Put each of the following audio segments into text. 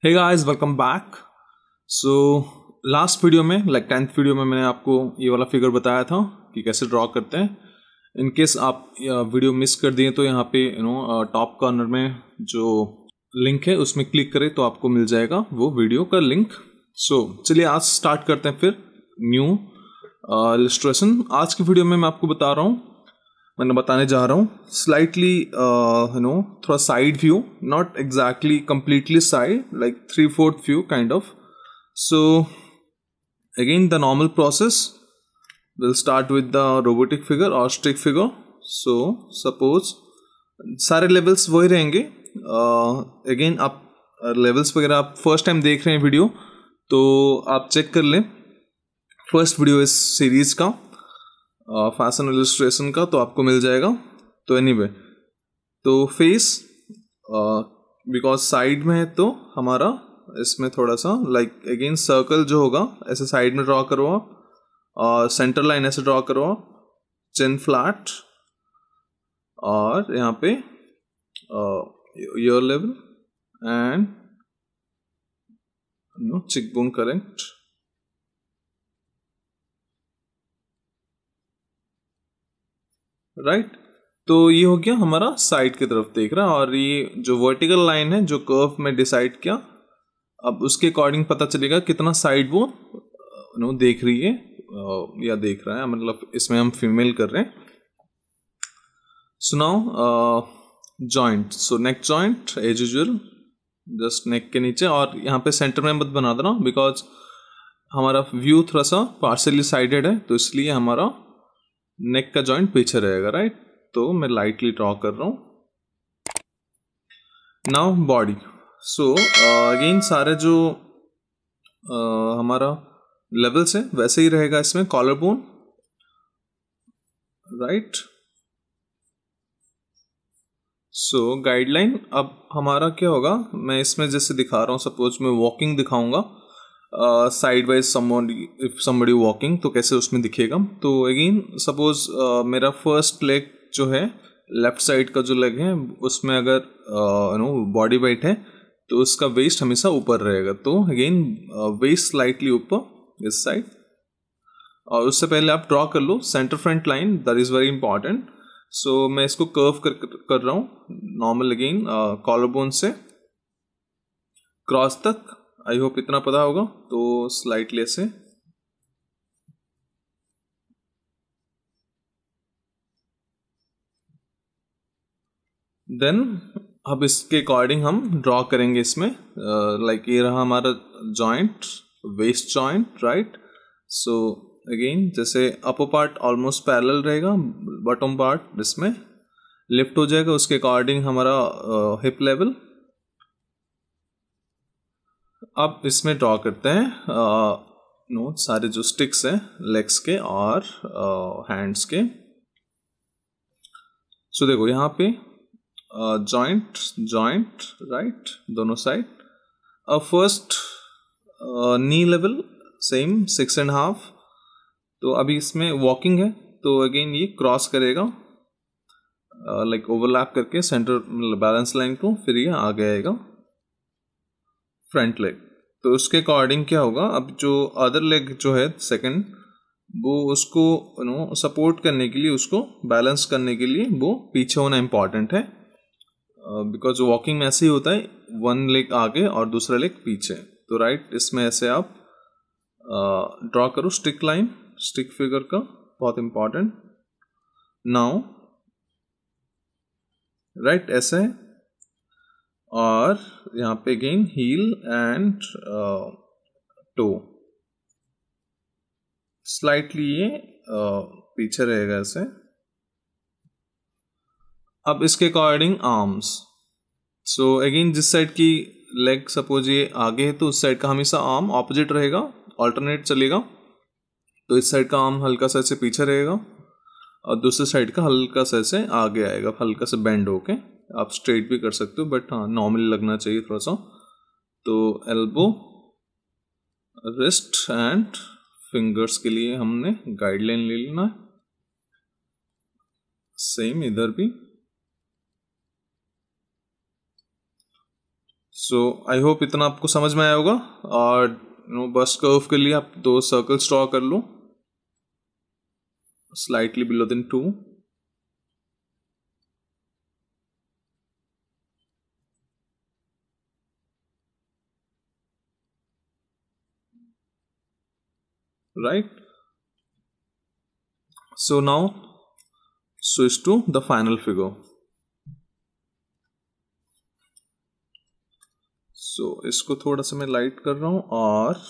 हे guys, welcome back. So last video में 10th video में मैंने आपको ये वाला फिगर बताया था कि कैसे ड्रॉ करते हैं। इन केस आप वीडियो मिस कर दिए तो यहाँ पे टॉप कॉर्नर में जो लिंक है उसमें क्लिक करें तो आपको मिल जाएगा वो वीडियो का लिंक। सो चलिए आज स्टार्ट करते हैं फिर न्यू इलस्ट्रेशन। आज की वीडियो में मैं आपको बताने जा रहा हूँ स्लाइटली थोड़ा side view, not exactly completely side, like 3/4 view kind of. So again the normal process will start with the robotic figure और स्टिक फिगर। सो सपोज सारे लेवल्स वही रहेंगे। अगेन आप लेवल्स वगैरह आप फर्स्ट टाइम देख रहे हैं वीडियो तो आप चेक कर लें फर्स्ट वीडियो इस सीरीज का फैशन इलस्ट्रेशन का, तो आपको मिल जाएगा। तो एनीवे तो फेस बिकॉज साइड में है तो हमारा इसमें थोड़ा सा लाइक अगेन सर्कल जो होगा ऐसे साइड में ड्रॉ करो आप, और सेंटर लाइन ऐसे ड्रॉ करो आप, चिन फ्लैट, और यहाँ पे ईयर लेवल एंड चिक बोन करेक्ट। राइट तो ये हो गया हमारा साइड की तरफ देख रहा है, और ये जो वर्टिकल लाइन है जो कर्व में डिसाइड किया, अब उसके अकॉर्डिंग पता चलेगा कितना साइड वो देख रही है या देख रहा है, मतलब इसमें हम फीमेल कर रहे हैं। सो नाउ जॉइंट, सो नेक जॉइंट एज यूजुअल जस्ट नेक के नीचे, और यहाँ पे सेंटर में मत बना देना बिकॉज हमारा व्यू थोड़ा सा पार्शियली साइडेड है, तो इसलिए हमारा नेक का जॉइंट पीछे रहेगा। राइट तो मैं लाइटली ड्रॉ कर रहा हूं। नाउ बॉडी, सो अगेन सारे जो हमारा लेवल्स है वैसे ही रहेगा इसमें। Collar bone, right. So guideline अब हमारा क्या होगा, मैं इसमें जैसे दिखा रहा हूं, सपोज मैं वॉकिंग दिखाऊंगा साइड वाइज समबडी वॉकिंग, तो कैसे उसमें दिखेगा। तो अगेन सपोज मेरा फर्स्ट लेग जो है लेफ्ट साइड का जो लेग है उसमें अगर बॉडी वेट है तो उसका वेस्ट हमेशा ऊपर रहेगा। तो अगेन वेस्ट स्लाइटली ऊपर इस साइड, और उससे पहले आप ड्रॉ कर लो centre front line, that is very important. So मैं इसको कर्व कर रहा हूँ नॉर्मल, अगेन कॉलर बोन से क्रॉस तक। आई होप इतना पता होगा। तो स्लाइटली ऐसे देन अब इसके अकॉर्डिंग हम ड्रॉ करेंगे इसमें। लाइक ये रहा हमारा joint, waist joint, right. So again जैसे अपर पार्ट ऑलमोस्ट पैरेलल रहेगा, बॉटम पार्ट इसमें लिफ्ट हो जाएगा, उसके अकॉर्डिंग हमारा हिप लेवल। अब इसमें ड्रॉ करते हैं सारे जो स्टिक्स हैं लेग्स के और हैंड्स के। सो देखो यहाँ पे जॉइंट जॉइंट, राइट, दोनों साइड। अब फर्स्ट नी लेवल सेम 6.5। तो अभी इसमें वॉकिंग है तो अगेन ये क्रॉस करेगा लाइक ओवरलैप करके सेंटर बैलेंस लाइन को, फिर ये आगे आएगा फ्रंट लेग। तो उसके अकॉर्डिंग क्या होगा, अब जो अदर लेग जो है सेकंड, वो उसको सपोर्ट करने के लिए, उसको बैलेंस करने के लिए वो पीछे होना इम्पॉर्टेंट है, बिकॉज वॉकिंग में ऐसे ही होता है, वन लेग आगे और दूसरा लेग पीछे। तो राइट इसमें ऐसे आप ड्रॉ करो स्टिक लाइन, स्टिक फिगर का, बहुत इंपॉर्टेंट। नाउ राइट ऐसे है, और यहाँ पे again heel and toe slightly ये पीछे रहेगा ऐसे। अब इसके अकॉर्डिंग आर्म्स, सो अगेन जिस साइड की लेग सपोज ये आगे है तो उस साइड का हमेशा आर्म ऑपोजिट रहेगा, ऑल्टरनेट चलेगा। तो इस साइड का आर्म हल्का सा ऐसे पीछे रहेगा और दूसरे साइड का हल्का सा ऐसे आगे आएगा, हल्का सा बेंड होके। आप स्ट्रेट भी कर सकते हो बट हाँ नॉर्मली लगना चाहिए थोड़ा सा। तो एल्बो, रिस्ट एंड फिंगर्स के लिए हमने गाइडलाइन ले लेना, सेम इधर भी। सो आई होप इतना आपको समझ में आया होगा। और बस्ट कर्व के लिए आप 2 सर्कल्स ड्रॉ कर लो slightly below then 2। Right, so now switch to the final figure. So इसको थोड़ा सा मैं लाइट कर रहा हूं और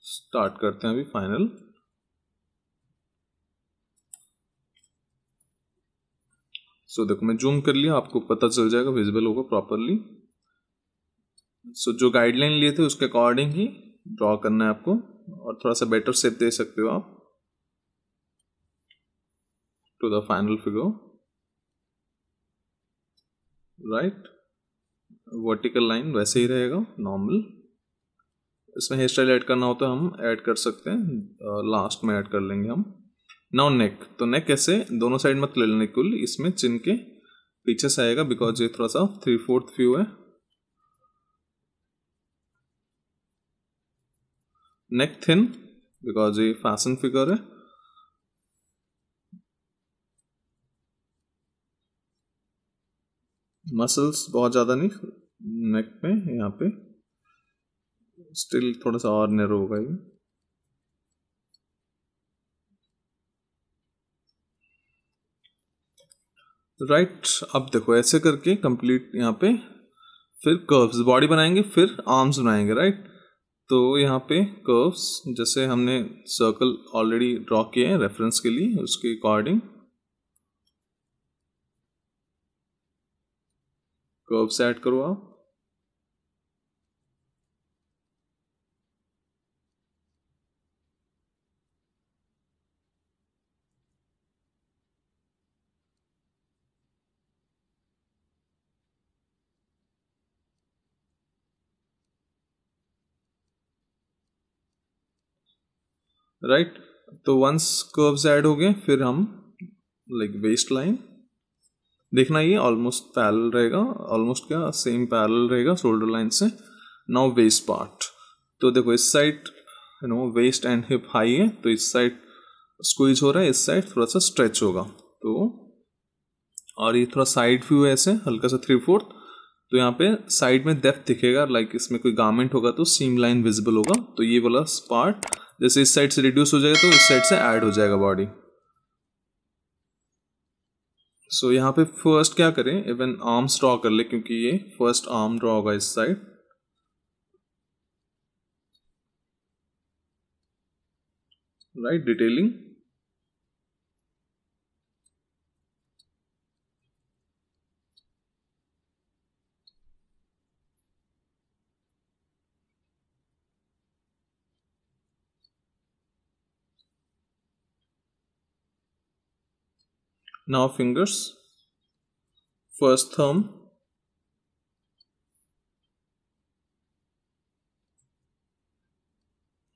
स्टार्ट करते हैं अभी फाइनल। सो देखो मैं जूम कर लिया, आपको पता चल जाएगा, विजिबल होगा प्रॉपरली। सो जो गाइडलाइन लिए थे उसके अकॉर्डिंग ही ड्रॉ करना है आपको, और थोड़ा सा बेटर शेप दे सकते हो आप to the final figure. Right, vertical line वैसे ही रहेगा नॉर्मल। इसमें हेयर स्टाइल ऐड करना हो तो हम ऐड कर सकते हैं, लास्ट में ऐड कर लेंगे हम। नाउ नेक, तो नेक कैसे, दोनों साइड मत ले लेने कुल, इसमें चिन के पीछे से आएगा बिकॉज ये थोड़ा सा 3/4 व्यू है। नेक थिन बिकॉज ये फैशन फिगर है। मसल्स बहुत ज्यादा नहीं नेक पे, यहाँ पे स्टिल थोड़ा सा और नैरो होगा ये। राइट, अब देखो ऐसे करके कंप्लीट यहाँ पे फिर कर्व्स बॉडी बनाएंगे, फिर आर्म्स बनाएंगे। राइट, तो यहाँ पे कर्व्स जैसे हमने सर्कल ऑलरेडी ड्रॉ किए हैं रेफरेंस के लिए, उसके अकॉर्डिंग कर्व्स ऐड करो आप। राइट, तो वंस कर्व्स ऐड हो गए फिर हम लाइक वेस्ट लाइन देखना, ये ऑलमोस्ट पैरेलल रहेगा, ऑलमोस्ट क्या सेम पैरेलल रहेगा शोल्डर लाइन से। नाउ वेस्ट पार्ट, तो देखो इस side west and hip high है, तो इस साइड स्क्वीज हो रहा है, इस साइड थोड़ा सा स्ट्रेच होगा। तो और ये थोड़ा साइड व्यू है ऐसे हल्का सा 3/4, तो यहाँ पे साइड में डेप्थ दिखेगा, लाइक इसमें कोई गारमेंट होगा तो सीम लाइन विजिबल होगा। तो ये वाला पार्ट जैसे इस साइड से रिड्यूस हो जाएगा तो इस साइड से ऐड हो जाएगा बॉडी। सो यहाँ पे फर्स्ट क्या करें, इवन आर्म्स ड्रॉ कर ले, क्योंकि ये फर्स्ट आर्म ड्रॉ होगा इस side. Right, detailing. Now fingers, first thumb,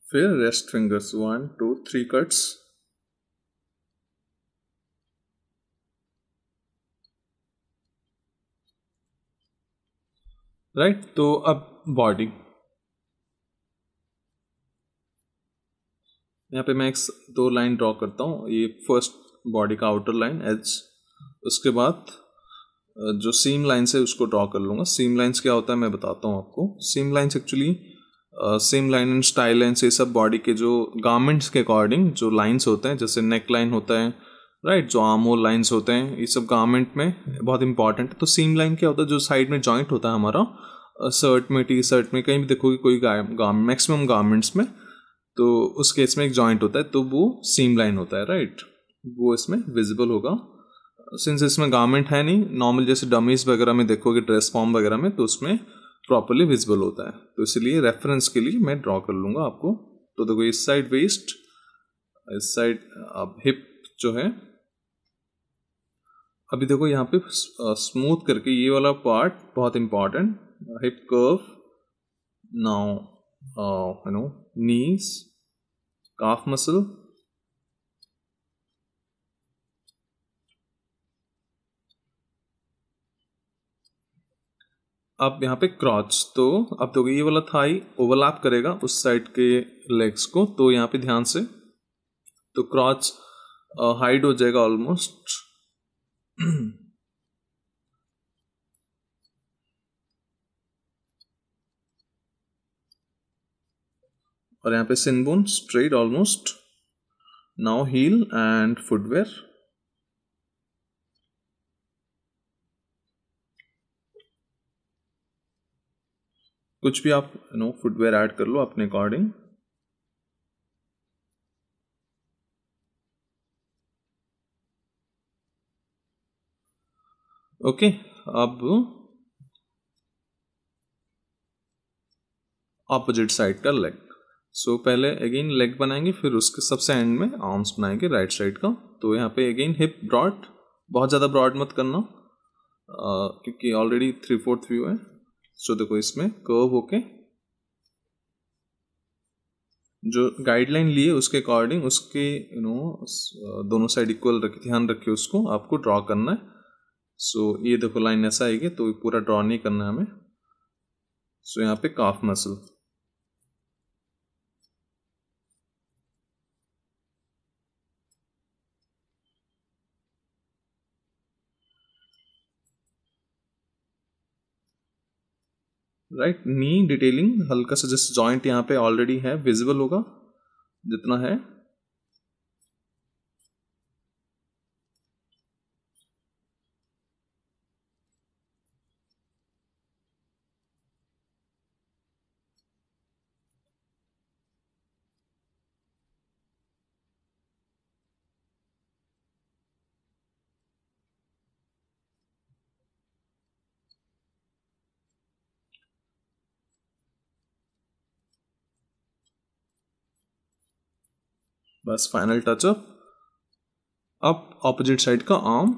फिर रेस्ट फिंगर्स, 1 2 3 कट्स। राइट, तो अब बॉडी, यहाँ पे मैं एक 2 लाइन ड्रॉ करता हूँ। ये फर्स्ट बॉडी का आउटर लाइन एज, उसके बाद जो सीम लाइन्स है उसको ड्रॉ कर लूँगा। सीम लाइन्स क्या होता है मैं बताता हूँ आपको। Seam lines actually seam line and style lines, ये सब बॉडी के जो गारमेंट्स के अकॉर्डिंग जो लाइन्स होते हैं, जैसे नेक लाइन होता है, राइट, जो आर्म होल लाइन्स होते हैं, ये सब गारमेंट में बहुत इंपॉर्टेंट है। तो सीम लाइन क्या होता है, जो साइड में जॉइंट होता है हमारा शर्ट में, टी शर्ट में, कहीं भी देखोगे कोई मैक्सिमम गारमेंट्स में, तो उस केस में एक जॉइंट होता है, तो वो सीम लाइन होता है। राइट, वो इसमें विजिबल होगा। सिंस इसमें गारमेंट है नहीं, नॉर्मल जैसे डमीज वगैरह में देखोगे ड्रेस फॉर्म वगैरह में, तो उसमें प्रॉपरली विजिबल होता है। तो इसलिए रेफरेंस के लिए मैं ड्रॉ कर लूँगा आपको। तो देखो इस साइड वेस्ट, इस साइड अब हिप जो है, अभी देखो यहाँ पे स्मूथ करके ये वाला पार्ट बहुत इंपॉर्टेंट, हिप कर्व, नाउ नीज, काफ मसल, अब यहाँ पे क्रॉच, तो अब तो ये वाला थाई ओवरलैप करेगा उस साइड के लेग्स को, तो यहाँ पे ध्यान से, तो क्रॉच हाइड हो जाएगा ऑलमोस्ट। और यहाँ पे shin bone straight almost. Now heel and footwear. कुछ भी आप फुटवेयर ऐड कर लो अपने अकॉर्डिंग। ओके, अब ऑपोजिट साइड का लेग। सो पहले अगेन लेग बनाएंगे, फिर उसके सबसे एंड में आर्म्स बनाएंगे राइट साइड का। तो यहाँ पे अगेन हिप ब्रॉड, बहुत ज़्यादा ब्रॉड मत करना क्योंकि ऑलरेडी 3/4 व्यू है। सो देखो इसमें कर्व होके जो गाइडलाइन लिए उसके अकॉर्डिंग उसके दोनों साइड इक्वल रख, ध्यान रखिए उसको आपको ड्रॉ करना है। सो ये देखो लाइन ऐसा आएगी, तो पूरा ड्रॉ नहीं करना है हमें। सो यहाँ पे काफ मसल, राइट। नी डिटेलिंग हल्का सा, जस्ट जॉइंट यहाँ पे ऑलरेडी है, विजिबल होगा जितना है। बस फाइनल टचअप। अब ऑपोजिट साइड का आर्म।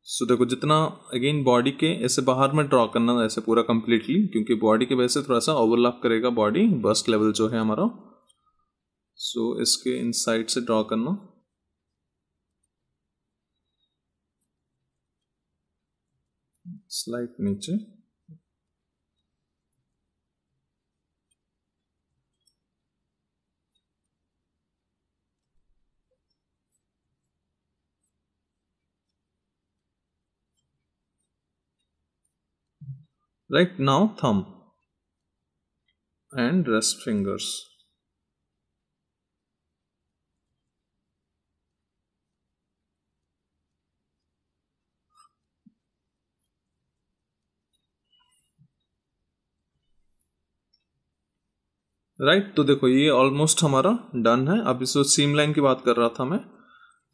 सो देखो जितना अगेन बॉडी के ऐसे बाहर में ड्रॉ करना ऐसे पूरा कंप्लीटली, क्योंकि बॉडी के वजह से थोड़ा सा ओवरलैप करेगा बॉडी, बस्ट लेवल जो है हमारा। सो इसके इनसाइड से ड्रॉ करना, स्लाइड नीचे। Right now thumb and rest fingers. Right, तो देखो ये ऑलमोस्ट हमारा डन है। अब इस सीम लाइन की बात कर रहा था मैं,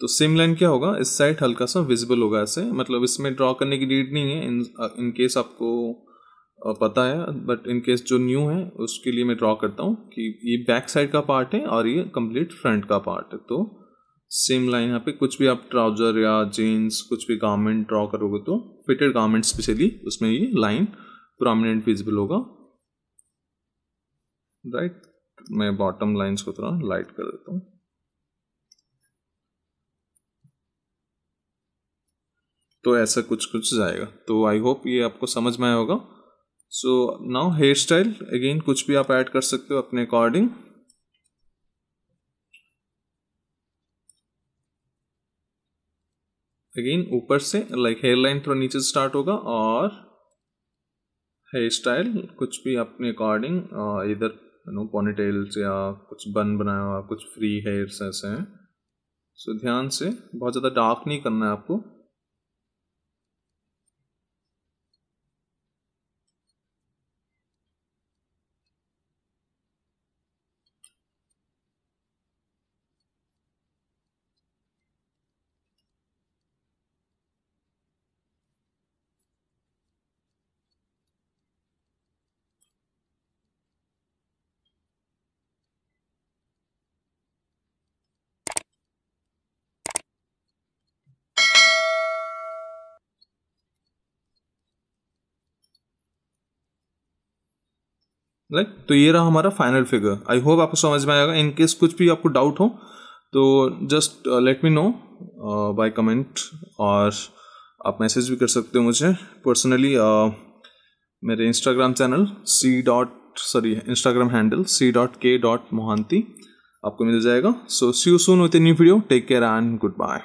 तो सीम लाइन क्या होगा, इस साइड हल्का सा विजिबल होगा ऐसे, मतलब इसमें ड्रॉ करने की नीड नहीं है इन केस आपको पता है, बट इन केस जो न्यू है उसके लिए मैं ड्रॉ करता हूँ कि ये बैक साइड का पार्ट है और ये कंप्लीट फ्रंट का पार्ट है। तो सेम लाइन यहाँ पे कुछ भी आप ट्राउजर या जीन्स कुछ भी गारमेंट ड्रॉ करोगे तो फिटेड गारमेंट स्पेशली उसमें ये लाइन प्रोमिनेंट विजिबल होगा। राइट, मैं बॉटम लाइंस को थोड़ा लाइट कर देता हूँ। तो ऐसा कुछ कुछ जाएगा, तो आई होप ये आपको समझ में आया होगा। So now here style, again कुछ भी आप ऐड कर सकते हो अपने अकॉर्डिंग। अगेन ऊपर से लाइक हेयर लाइन थोड़ा नीचे स्टार्ट होगा, और हेयर स्टाइल कुछ भी अपने अकॉर्डिंग, इधर पोनीटेल्स या कुछ बन बनाया हुआ, कुछ फ्री हेयर्स ऐसे हैं। सो ध्यान से, बहुत ज़्यादा डार्क नहीं करना है आपको। लाइक तो ये रहा हमारा फाइनल फिगर। आई होप आपको समझ में आएगा। इन केस कुछ भी आपको डाउट हो तो just let me know by comment, और आप मैसेज भी कर सकते हो मुझे पर्सनली। मेरे Instagram channel Instagram handle c.k.mohanty आपको मिल जाएगा। So see you soon with a new video. Take care and good bye.